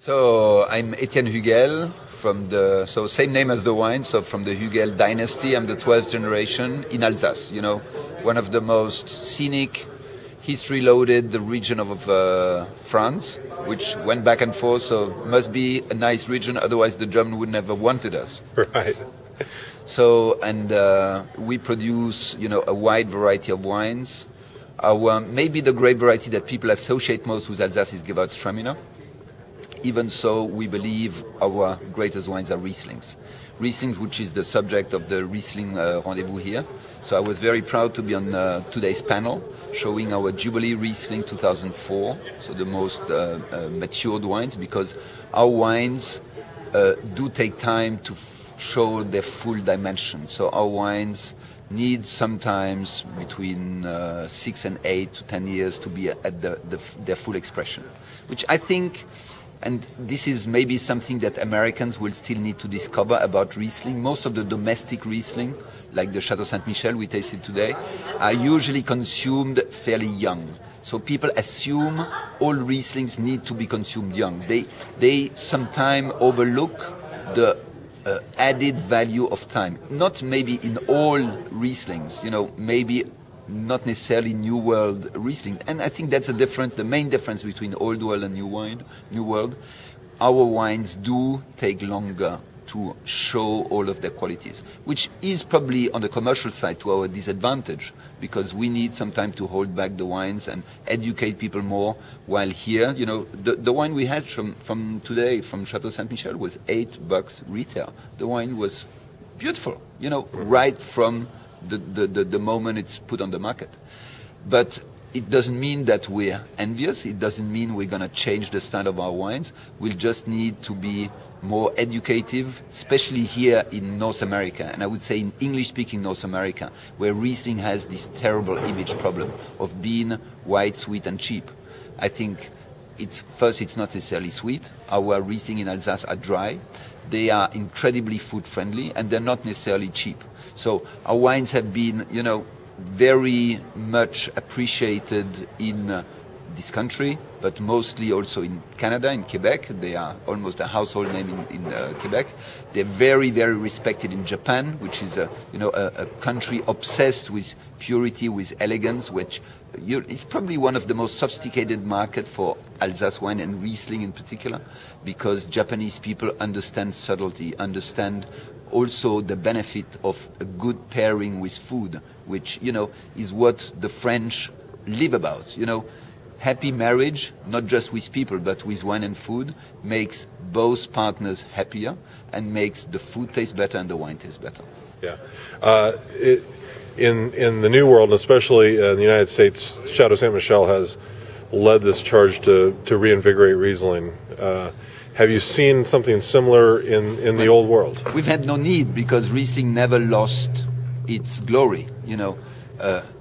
So I'm Etienne Hugel from the same name as the wine. So from the Hugel dynasty, I'm the 12th generation in Alsace. You know, one of the most scenic, history-loaded the region of France, which went back and forth. So must be a nice region. Otherwise, the German would never wanted us. Right. So we produce, you know, a wide variety of wines. Our maybe the grape variety that people associate most with Alsace is Gewürztraminer. Even so, we believe our greatest wines are Rieslings. Rieslings, which is the subject of the Riesling Rendezvous here. So I was very proud to be on today's panel, showing our Jubilee Riesling 2004, so the most matured wines, because our wines do take time to show their full dimension. So our wines need sometimes between 6 and 8 to 10 years to be at their full expression, which I think. And this is maybe something that Americans will still need to discover about Riesling. Most of the domestic Riesling, like the Chateau Saint-Michel we tasted today, are usually consumed fairly young. So people assume all Rieslings need to be consumed young. They sometimes overlook the added value of time. Not maybe in all Rieslings, you know, maybe not necessarily New World Riesling. And I think that's the difference, the main difference between Old World and New World. Our wines do take longer to show all of their qualities, which is probably on the commercial side to our disadvantage, because we need some time to hold back the wines and educate people more. While here, you know, the wine we had from today, from Chateau Saint-Michel, was $8 retail. The wine was beautiful, you know, right from the moment it's put on the market. But it doesn't mean that we're envious. It doesn't mean we're going to change the style of our wines. We'll just need to be more educative, especially here in North America, and I would say in English-speaking North America, where Riesling has this terrible image problem of being white, sweet, and cheap. I think it's not necessarily sweet. Our Riesling in Alsace are dry. They are incredibly food-friendly, and they're not necessarily cheap. So our wines have been, you know, very much appreciated in this country, but mostly also in Canada, in Quebec. They are almost a household name in Quebec. They're very, very respected in Japan, which is a country obsessed with purity, with elegance, which is probably one of the most sophisticated markets for Alsace wine and Riesling in particular, because Japanese people understand subtlety, understand also the benefit of a good pairing with food, which, you know, is what the French live about. You know, happy marriage, not just with people, but with wine and food, makes both partners happier and makes the food taste better and the wine taste better. Yeah. In the New World, and especially in the United States, Chateau Saint-Michel has led this charge to reinvigorate Riesling. Have you seen something similar in the Old World? We've had no need, because Riesling never lost its glory. You know,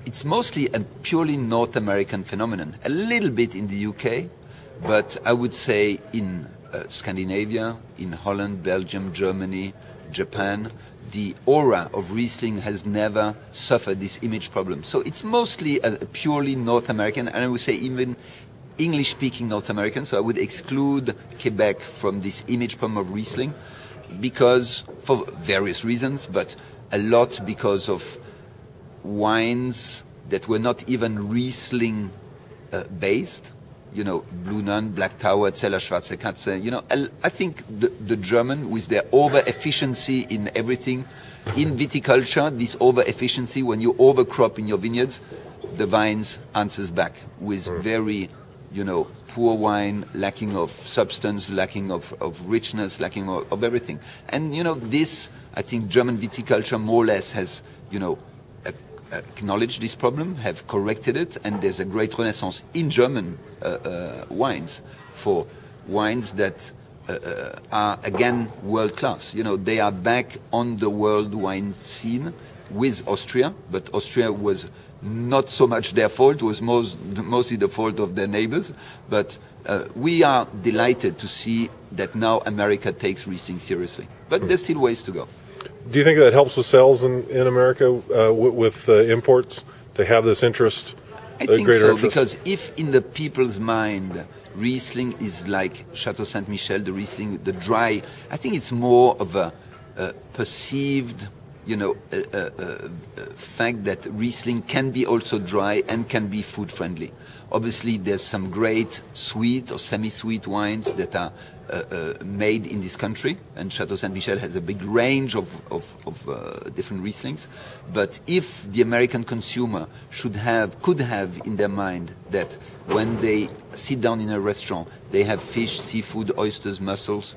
it's mostly a purely North American phenomenon. A little bit in the UK, but I would say in Scandinavia, in Holland, Belgium, Germany, Japan, the aura of Riesling has never suffered this image problem. So it's mostly a purely North American, and I would say even English-speaking North American, so I would exclude Quebec from this image problem of Riesling, because for various reasons, but a lot because of wines that were not even Riesling based, you know, Blue Nun, Black Tower, Zeller Schwarze Katze, you know. I think the German, with their over-efficiency in everything, in viticulture, this over-efficiency, when you overcrop in your vineyards, the vines answers back with very, you know, poor wine, lacking of substance, lacking of richness, lacking of everything. And, you know, this, I think German viticulture more or less has, you know, acknowledged this problem, have corrected it, and there's a great renaissance in German wines for wines that are, again, world-class. You know, they are back on the world wine scene with Austria, but Austria was not so much their fault, it was mostly the fault of their neighbors. But we are delighted to see that now America takes Riesling seriously. But there's still ways to go. Do you think that helps with sales in America with imports, to have this interest? I think so, because if in the people's mind Riesling is like Chateau Saint Michel, the Riesling, the dry. I think it's more of a perceived, fact that Riesling can be also dry and can be food friendly. Obviously, there's some great sweet or semi-sweet wines that are made in this country, and Chateau Saint Michel has a big range of different Rieslings. But if the American consumer could have in their mind that when they sit down in a restaurant, they have fish, seafood, oysters, mussels,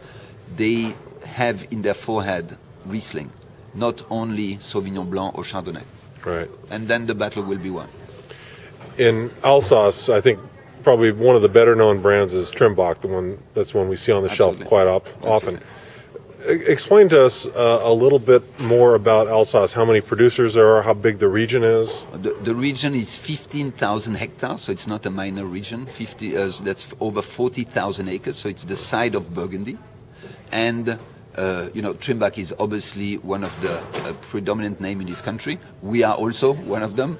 they have in their forehead Riesling, not only Sauvignon Blanc or Chardonnay. Right. And then the battle will be won. In Alsace, I think probably one of the better-known brands is Trimbach, that's one we see on the Absolutely. shelf quite often. Explain to us a little bit more about Alsace, how many producers there are, how big the region is. The region is 15,000 hectares, so it's not a minor region. That's over 40,000 acres, so it's the side of Burgundy. And Trimbach is obviously one of the predominant names in this country. We are also one of them.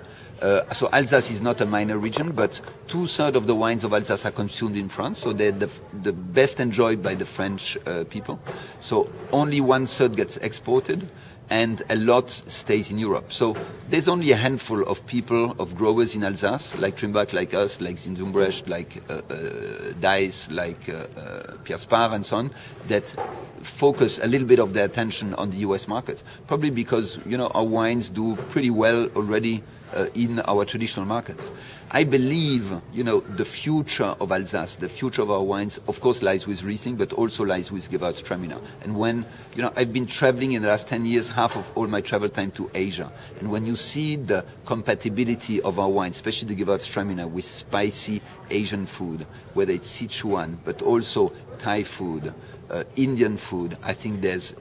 So Alsace is not a minor region, but 2/3 of the wines of Alsace are consumed in France, so they're the best enjoyed by the French people. So only 1/3 gets exported, and a lot stays in Europe. So there's only a handful of people, of growers in Alsace, like Trimbach, like us, like Zinzumbrecht, like Dice, like Pierre Spar, and so on, that focus a little bit of their attention on the US market. Probably because our wines do pretty well already in our traditional markets. I believe, the future of Alsace, the future of our wines, of course, lies with Riesling, but also lies with Gewürztraminer. And when, I've been traveling in the last 10 years, half of all my travel time to Asia. And when you see the compatibility of our wines, especially the Gewürztraminer, with spicy Asian food, whether it's Sichuan, but also Thai food, Indian food, I think there's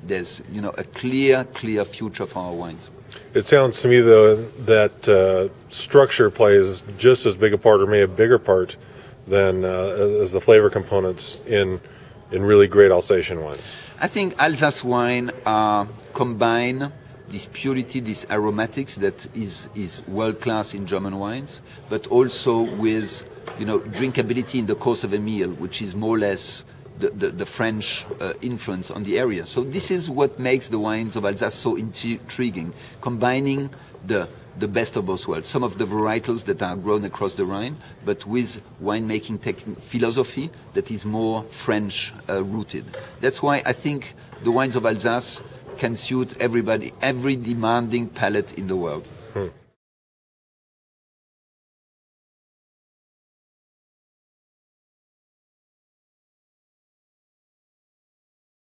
a clear future for our wines. It sounds to me, though, that structure plays just as big a part, or maybe a bigger part, than as the flavor components in really great Alsatian wines. I think Alsace wine combine this purity, these aromatics that is world class in German wines, but also with drinkability in the course of a meal, which is more or less the French influence on the area. So this is what makes the wines of Alsace so intriguing, combining the best of both worlds. Some of the varietals that are grown across the Rhine, but with winemaking philosophy that is more French rooted. That's why I think the wines of Alsace can suit everybody, every demanding palate in the world.